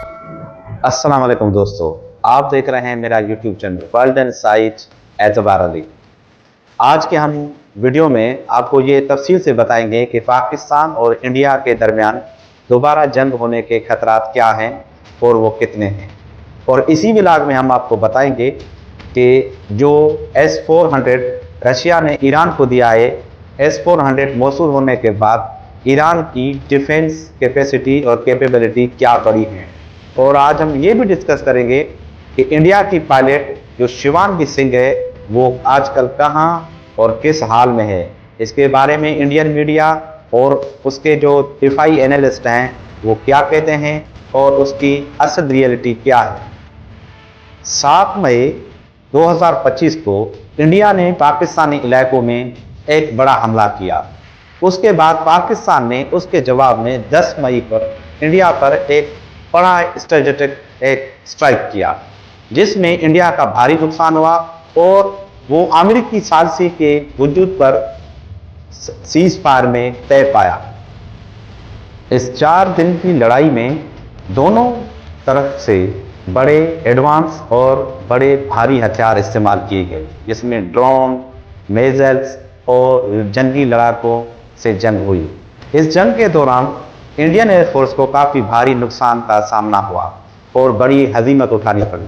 अस्सलाम वालेकुम दोस्तों, आप देख रहे हैं मेरा YouTube channel world and site एतबार अली। आज के हम वीडियो में आपको ये तफसील से बताएंगे कि पाकिस्तान और इंडिया के दरमियान दोबारा जंग होने के खतरात क्या हैं और वो कितने हैं। और इसी व्लॉग में हम आपको बताएंगे कि जो S-400 रशिया ने ईरान को दिया है, S-400 मौसूल होने के बाद ईरान की डिफेंस कैपेसिटी और कैपेबिलिटी क्या बड़ी है। और आज हम ये भी डिस्कस करेंगे कि इंडिया की पायलट जो शिवांगी सिंह है वो आजकल कहाँ और किस हाल में है। इसके बारे में इंडियन मीडिया और उसके जो दिफाई एनालिस्ट हैं वो क्या कहते हैं और उसकी असल रियलिटी क्या है। 7 मई 2025 को इंडिया ने पाकिस्तानी इलाकों में एक बड़ा हमला किया। उसके बाद पाकिस्तान ने उसके जवाब में 10 मई पर इंडिया पर एक बड़ा स्ट्रेटेजिक एक स्ट्राइक किया, जिसमें इंडिया का भारी नुकसान हुआ और वो अमेरिकी साजिश के वजूद पर सीज फायर में तय पाया। इस 4 दिन की लड़ाई में दोनों तरफ से बड़े एडवांस और बड़े भारी हथियार इस्तेमाल किए गए, जिसमें ड्रोन, मिसाइल्स और जंगी लड़ाकों से जंग हुई। इस जंग के दौरान इंडियन एयरफोर्स को काफ़ी भारी नुकसान का सामना हुआ और बड़ी हजीमत उठानी पड़ी।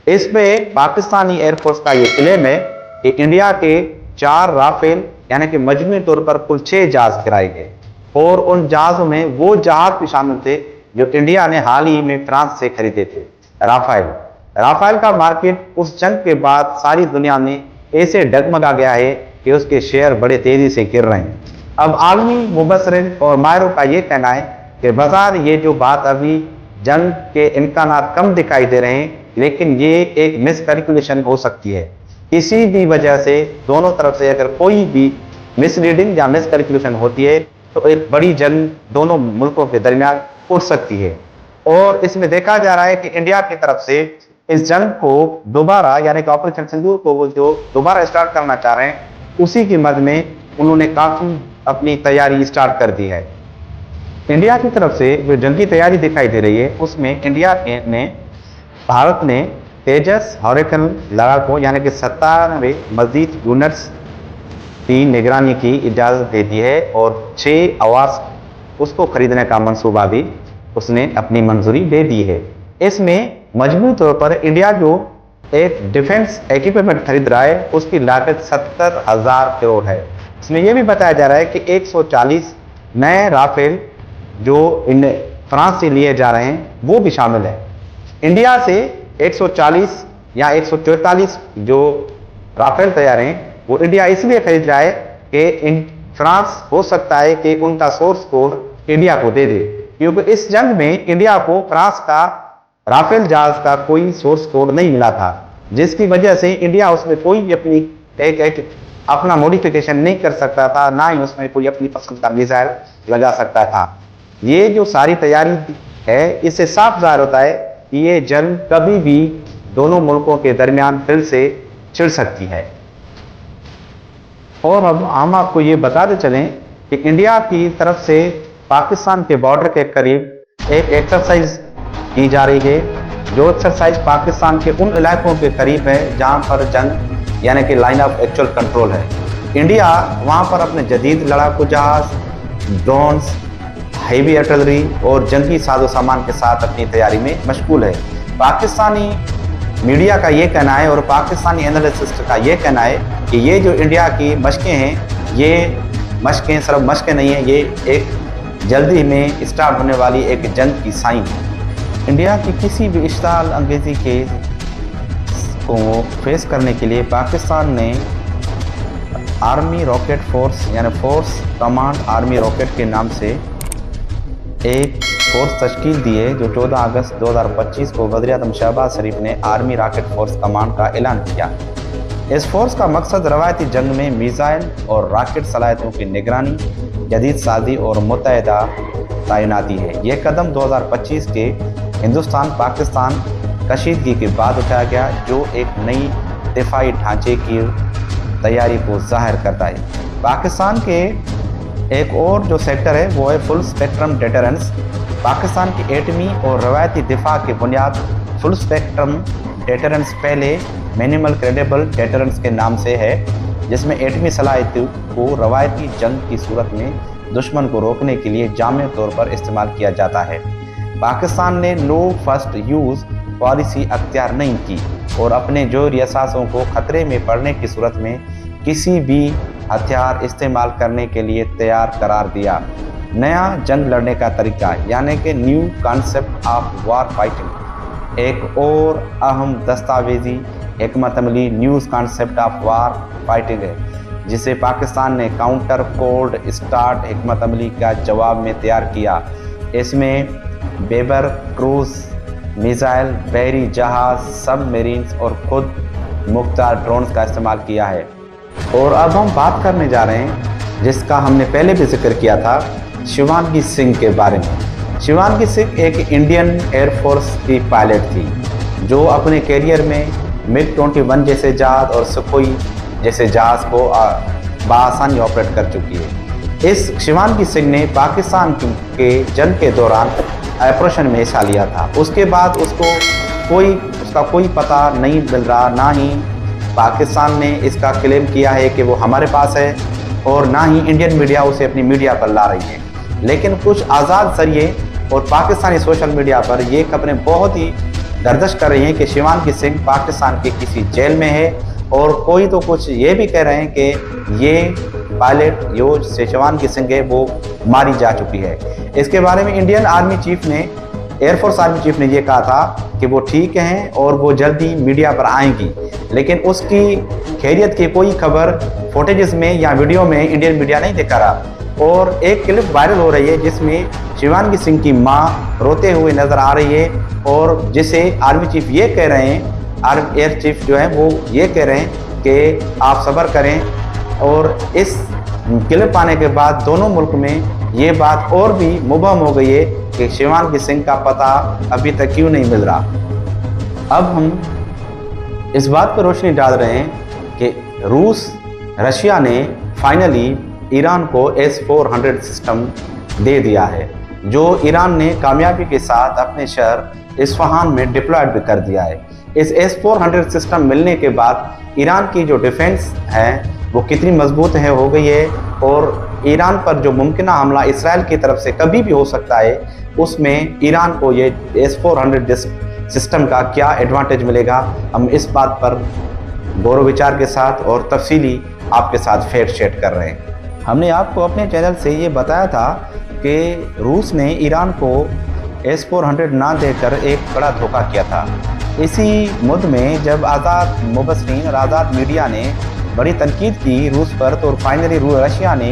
इसमें पाकिस्तानी एयरफोर्स का ये क्लेम है कि इंडिया के 4 राफेल यानी कि मजमूई तौर पर कुल 6 जहाज गिराए गए और उन जहाज़ों में वो जहाज भी शामिल थे जो इंडिया ने हाल ही में फ्रांस से खरीदे थे, राफेल का मार्केट उस जंग के बाद सारी दुनिया में ऐसे डगमगा गया है कि उसके शेयर बड़े तेजी से गिर रहे हैं। अब आलमी मुबसरिन और माहिरों का ये कहना है कि बाजार ये जो बात अभी जंग के इम्कानात कम दिखाई दे रहे हैं, लेकिन ये एक मिसकैलकुलेशन हो सकती है। किसी भी वजह से दोनों तरफ से अगर कोई भी मिसरीडिंग या मिसकैलकुलेशन होती है तो एक बड़ी जंग दोनों मुल्कों के दरमियान उठ सकती है। और इसमें देखा जा रहा है कि इंडिया की तरफ से इस जंग को दोबारा यानी कि ऑपरेशन सिंदूर को वो जो दोबारा स्टार्ट करना चाह रहे हैं, उसी की मद में उन्होंने काफ़ी अपनी तैयारी स्टार्ट कर दी है। इंडिया की तरफ से जो जंगी तैयारी दिखाई दे रही है उसमें भारत ने तेजस हरिकेन लड़ाकों यानी कि 97 मजीद यूनिट्स की निगरानी की इजाज़त दे दी है और 6 आवास उसको खरीदने का मंसूबा भी उसने अपनी मंजूरी दे दी है। इसमें मजबूत तौर पर इंडिया जो एक डिफेंस इक्विपमेंट खरीद रहा है उसकी लागत 70,000 करोड़ है। इसमें यह भी बताया जा रहा है कि 140 नए राफेल जो इन फ्रांस से लिए जा रहे हैं वो भी शामिल है। इंडिया से 140 या 144 जो राफेल तैयार हैं वो इंडिया इसलिए खरीद रहा है कि इन फ्रांस हो सकता है कि उनका सोर्स कोड इंडिया को दे दे, क्योंकि इस जंग में इंडिया को फ्रांस का राफेल जहाज का कोई सोर्स कोड नहीं मिला था, जिसकी वजह से इंडिया उसमें कोई भी अपनी अपना मॉडिफिकेशन नहीं कर सकता था, ना ही उसमें कोई अपनी पसंद का मिसाइल लगा सकता था। ये जो सारी तैयारी है इससे साफ जाहिर होता है कि ये जंग कभी भी दोनों मुल्कों के दरमियान फिर से छिड़ सकती है। और अब हम आपको ये बताते चलें कि इंडिया की तरफ से पाकिस्तान के बॉर्डर के करीब एक एक्सरसाइज की जा रही है, जो एक्सरसाइज पाकिस्तान के उन इलाकों के करीब है जहां पर जंग यानी कि लाइन ऑफ एक्चुअल कंट्रोल है। इंडिया वहां पर अपने जदीद लड़ाकू जहाज, ड्रोन्स, हेवी आर्टिलरी और जंगी साजो सामान के साथ अपनी तैयारी में मशगूल है। पाकिस्तानी मीडिया का ये कहना है और पाकिस्तानी एनालिस्ट का ये कहना है कि ये जो इंडिया की मशकें हैं, ये मशकें सिर्फ मशकें नहीं हैं, ये एक जल्दी में स्टार्ट होने वाली एक जंग की साइन है। इंडिया की किसी भी इश्ताल अंगेजी के को फेस करने के लिए पाकिस्तान ने आर्मी रॉकेट फोर्स यानी फोर्स कमांड आर्मी रॉकेट के नाम से एक फोर्स तश्कील दी है, जो 14 अगस्त 2025 को वज़ीर-ए-आज़म शहबाज शरीफ ने आर्मी रॉकेट फोर्स कमांड का ऐलान किया। इस फोर्स का मकसद रवायती जंग में मिसाइल और रॉकेट सलाहियतों की निगरानी, जदीद साजी और मुतहदा तैनाती है। यह कदम 2025 के हिंदुस्तान पाकिस्तान कशीदगी के बाद उठाया गया, जो एक नई दिफाई ढांचे की तैयारी को जाहिर करता है। पाकिस्तान के एक और जो सेक्टर है वो है फुल स्पेक्ट्रम डेटरेंस, पाकिस्तान की एटमी और रवायती दिफा की बुनियाद फुल स्पेक्ट्रम डेटरेंस पहले मिनिमल क्रेडिबल डेटरेंस के नाम से है, जिसमें एटमी सलाहियत को रवायती जंग की सूरत में दुश्मन को रोकने के लिए जामे तौर पर इस्तेमाल किया जाता है। पाकिस्तान ने नो फर्स्ट यूज़ पॉलिसी अख्तियार नहीं की और अपने जोहरी असासों को खतरे में पड़ने की सूरत में किसी भी हथियार इस्तेमाल करने के लिए तैयार करार दिया। नया जंग लड़ने का तरीका यानी कि new concept of war fighting एक और अहम दस्तावेजी हिकमत अमली news concept of war fighting है, जिसे पाकिस्तान ने काउंटर कोल्ड स्टार्ट हिकमत अमली का जवाब में तैयार किया। इसमें बेबर क्रूज मिसाइल, बहरी जहाज, सबमरीन्स और खुद मुख्तार ड्रोन्स का इस्तेमाल किया है। और अब हम बात करने जा रहे हैं जिसका हमने पहले भी जिक्र किया था, शिवांगी सिंह के बारे में। शिवांगी सिंह एक इंडियन एयरफोर्स की पायलट थी जो अपने कैरियर में MiG-21 जैसे जहाज और सुखोई जैसे जहाज को बआसानी ऑपरेट कर चुकी है। इस शिवांगी सिंह ने पाकिस्तान के जंग के दौरान ऑपरेशन में हिस्सा लिया था। उसके बाद उसका कोई पता नहीं मिल रहा, ना ही पाकिस्तान ने इसका क्लेम किया है कि वो हमारे पास है और ना ही इंडियन मीडिया उसे अपनी मीडिया पर ला रही है। लेकिन कुछ आज़ाद जरिए और पाकिस्तानी सोशल मीडिया पर ये खबरें बहुत ही गर्दिश कर रही हैं कि शिवांगी सिंह पाकिस्तान के किसी जेल में है, और कोई तो कुछ ये भी कह रहे हैं कि ये पायलट जो शिवांगी सिंह है वो मारी जा चुकी है। इसके बारे में इंडियन आर्मी चीफ ने, एयरफोर्स आर्मी चीफ ने ये कहा था कि वो ठीक हैं और वो जल्दी मीडिया पर आएंगी, लेकिन उसकी खैरियत की कोई खबर फुटेजेस में या वीडियो में इंडियन मीडिया नहीं दिखा रहा। और एक क्लिप वायरल हो रही है जिसमें शिवांगी सिंह की मां रोते हुए नजर आ रही है, और जिसे आर्मी चीफ ये कह रहे हैं, आर्मी एयर चीफ जो है वो ये कह रहे हैं कि आप सब्र करें। और इस क्लिप आने के बाद दोनों मुल्क में ये बात और भी मुबहम हो गई है कि शिवांगी सिंह का पता अभी तक क्यों नहीं मिल रहा। अब हम इस बात पर रोशनी डाल रहे हैं कि रशिया ने फाइनली ईरान को S-400 सिस्टम दे दिया है, जो ईरान ने कामयाबी के साथ अपने शहर इस्फहान में डिप्लॉयड भी कर दिया है। इस S-400 सिस्टम मिलने के बाद ईरान की जो डिफेंस है वो कितनी मजबूत है हो गई है, और ईरान पर जो मुमकिन हमला इसराइल की तरफ से कभी भी हो सकता है उसमें ईरान को ये S-400 सिस्टम का क्या एडवांटेज मिलेगा, हम इस बात पर गौर विचार के साथ और तफसीली आपके साथ फैक्ट शेयर कर रहे हैं। हमने आपको अपने चैनल से ये बताया था कि रूस ने ईरान को S-400 ना देकर एक बड़ा धोखा किया था। इसी मुद्दे में जब आज़ाद मुबसरीन और आज़ाद मीडिया ने बड़ी तनकीद की रूस पर, तो फाइनली रशिया ने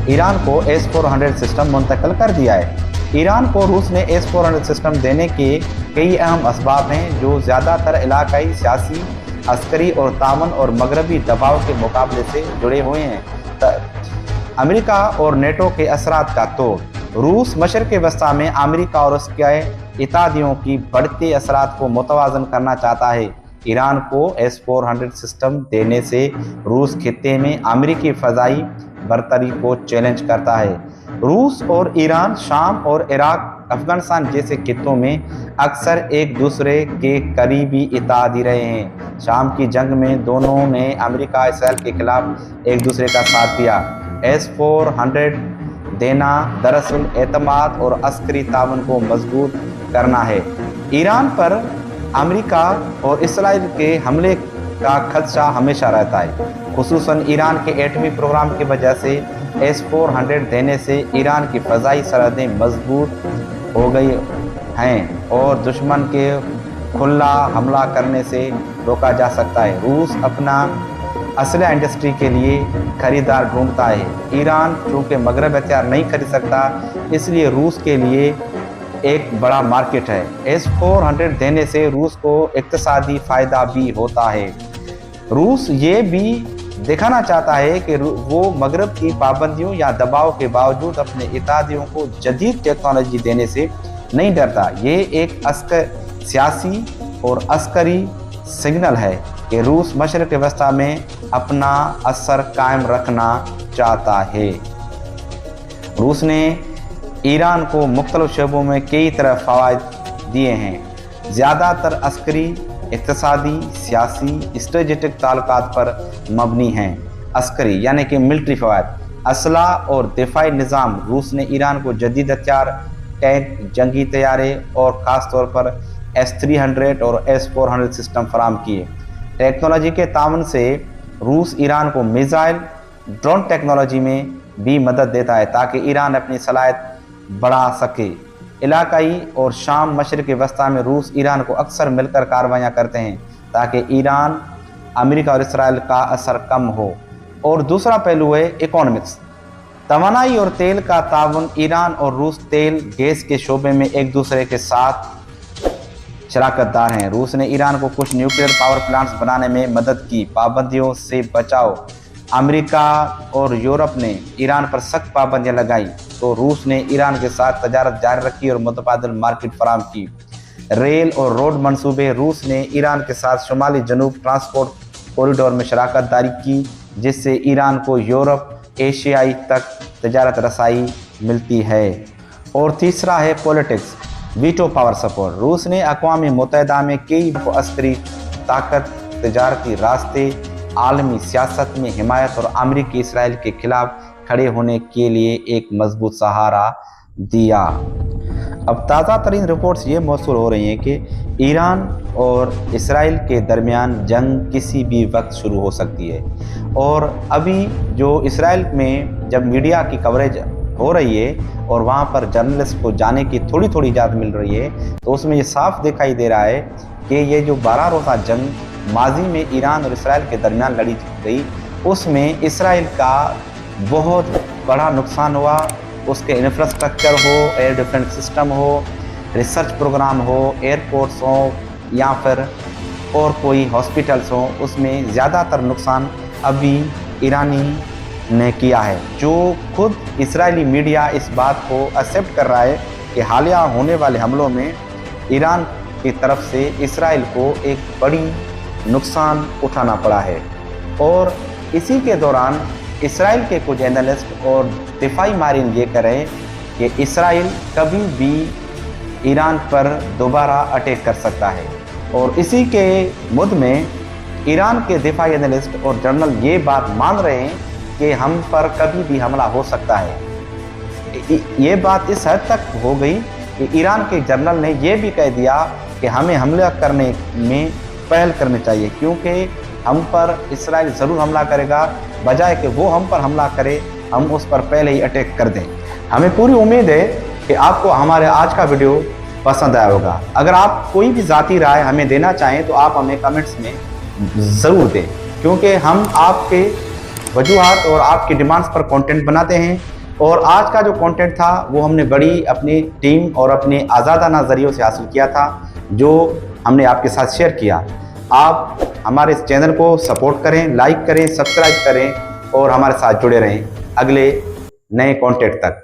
ईरान को S-400 सिस्टम मुंतकिल कर दिया है। ईरान को रूस ने S-400 सिस्टम देने के कई अहम असबाब हैं जो ज़्यादातर इलाकाई, सियासी, अस्करी और तामन और मगरबी दबाव के मुकाबले से जुड़े हुए हैं। अमेरिका और नेटो के असरात का तोड़। रूस मशरक़ वस्ता में अमेरिका और उसके इत्तेहादियों की बढ़ते असरात को मुतवाज़न करना चाहता है। ईरान को S-400 सिस्टम देने से रूस खित्ते में अमेरिकी फ़ज़ाई बरतरी को चैलेंज करता है। रूस और ईरान शाम और इराक, अफगानिस्तान जैसे खित्तों में अक्सर एक दूसरे के करीबी इत्तेहादी रहे हैं। शाम की जंग में दोनों ने अमेरिका इसराइल के खिलाफ एक दूसरे का साथ दिया। S-400 देना दरअसल एतमाद और अस्करी तावन को मजबूत करना है। ईरान पर अमेरिका और इसराइल के हमले का खदशा हमेशा रहता है, खुसूसन ईरान के एटमी प्रोग्राम की वजह से। S-400 देने से ईरान की फ़ज़ाई सरहदें मजबूत हो गई हैं और दुश्मन के खुला हमला करने से रोका जा सकता है। रूस अपना असलहा इंडस्ट्री के लिए खरीदार ढूंढता है। ईरान चूँकि मगरब हथियार नहीं खरीद सकता, इसलिए रूस के लिए एक बड़ा मार्केट है। S-400 देने से रूस को इक्तिसादी फ़ायदा भी होता है। रूस ये भी दिखाना चाहता है कि वो मगरब की पाबंदियों या दबाव के बावजूद अपने इत्तेहादियों को जदीद टेक्नोलॉजी देने से नहीं डरता। ये एक सियासी और अस्करी सिग्नल है कि रूस मशरक़ वस्ता में अपना असर कायम रखना चाहता है। रूस ने ईरान को मुख्तलिफ शोबों में कई तरह फ़वाइद दिए हैं। ज़्यादातर अस्करी, इक़्तिसादी, सियासी, स्ट्रेटेजिक ताल्लुकात पर मबनी हैं। अस्करी यानी कि मिलिट्री फ़वाइद, असला और दिफाई निज़ाम। रूस ने ईरान को जदीद हथियार, टैंक, जंगी तैयारे और ख़ास तौर पर S-300 और S-400 सिस्टम फराम किए। टेक्नोलॉजी के तावन से रूस ईरान को मिसाइल, ड्रोन टेक्नोलॉजी में भी मदद देता है ताकि ईरान अपनी सलाहियत बढ़ा सके। इलाकाई और शाम मशरिक़ वस्ता में रूस ईरान को अक्सर मिलकर कार्रवाइयाँ करते हैं ताकि ईरान, अमेरिका और इसराइल का असर कम हो। और दूसरा पहलू है इकोनॉमिक्स। तवानाई और तेल का ताउन। ईरान और रूस तेल गैस के शोबे में एक दूसरे के साथ शराकतदार हैं। रूस ने ईरान को कुछ न्यूक्लियर पावर प्लांट्स बनाने में मदद की। पाबंदियों से बचाव। अमेरिका और यूरोप ने ईरान पर सख्त पाबंदियां लगाई तो रूस ने ईरान के साथ तजारत जारी रखी और मुतबादिल मार्केट फराम की। रेल और रोड मंसूबे। रूस ने ईरान के साथ शुमाली जनूब ट्रांसपोर्ट कॉरिडोर में शराकत दारी की जिससे ईरान को यूरोप, एशियाई तक तजारत रसाई मिलती है। और तीसरा है पॉलिटिक्स, वीटो पावर सपोर्ट। रूस ने अक़वाम मुत्तहिदा में कई अस्करी ताकत, तजारती रास्ते, आलमी सियासत में हिमायत और अमरीकी इसराइल के खिलाफ खड़े होने के लिए एक मजबूत सहारा दिया। अब ताज़ा तरीन रिपोर्ट्स ये मौसूल हो रही हैं कि ईरान और इसराइल के दरमियान जंग किसी भी वक्त शुरू हो सकती है। और अभी जो इसराइल में जब मीडिया की कवरेज हो रही है और वहाँ पर जर्नलिस्ट को जाने की थोड़ी थोड़ी इजाज़त मिल रही है तो उसमें ये साफ दिखाई दे रहा है कि ये जो 12 रोज़ा जंग माजी में ईरान और इसराइल के दरमियान लड़ी गई उसमें इसराइल का बहुत बड़ा नुकसान हुआ। उसके इंफ्रास्ट्रक्चर हो, एयर डिफेंस सिस्टम हो, रिसर्च प्रोग्राम हो, एयरपोर्ट्स हो या फिर और कोई हॉस्पिटल्स हो, उसमें ज़्यादातर नुकसान अभी ईरानी ने किया है। जो खुद इजरायली मीडिया इस बात को एक्सेप्ट कर रहा है कि हालिया होने वाले हमलों में ईरान की तरफ से इसराइल को एक बड़ी नुकसान उठाना पड़ा है। और इसी के दौरान इसराइल के कुछ एनालिस्ट और दिफाई माहिरीन ये कह रहे हैं कि इसराइल कभी भी ईरान पर दोबारा अटैक कर सकता है। और इसी के मुद्दे में ईरान के दिफाई एनालिस्ट और जर्नल ये बात मान रहे हैं कि हम पर कभी भी हमला हो सकता है। ये बात इस हद तक हो गई कि ईरान के जर्नल ने यह भी कह दिया कि हमें हमला करने में पहल करनी चाहिए क्योंकि हम पर इसराइल ज़रूर हमला करेगा, बजाय कि वो हम पर हमला करे हम उस पर पहले ही अटैक कर दें। हमें पूरी उम्मीद है कि आपको हमारे आज का वीडियो पसंद आया होगा। अगर आप कोई भी ज़ाती राय हमें देना चाहें तो आप हमें कमेंट्स में ज़रूर दें क्योंकि हम आपके वजूहात और आपकी डिमांड्स पर कंटेंट बनाते हैं। और आज का जो कंटेंट था वो हमने बड़ी अपनी टीम और अपने आज़ादाना ज़रियों से हासिल किया था जो हमने आपके साथ शेयर किया। आप हमारे इस चैनल को सपोर्ट करें, लाइक करें, सब्सक्राइब करें और हमारे साथ जुड़े रहें अगले नए कंटेंट तक।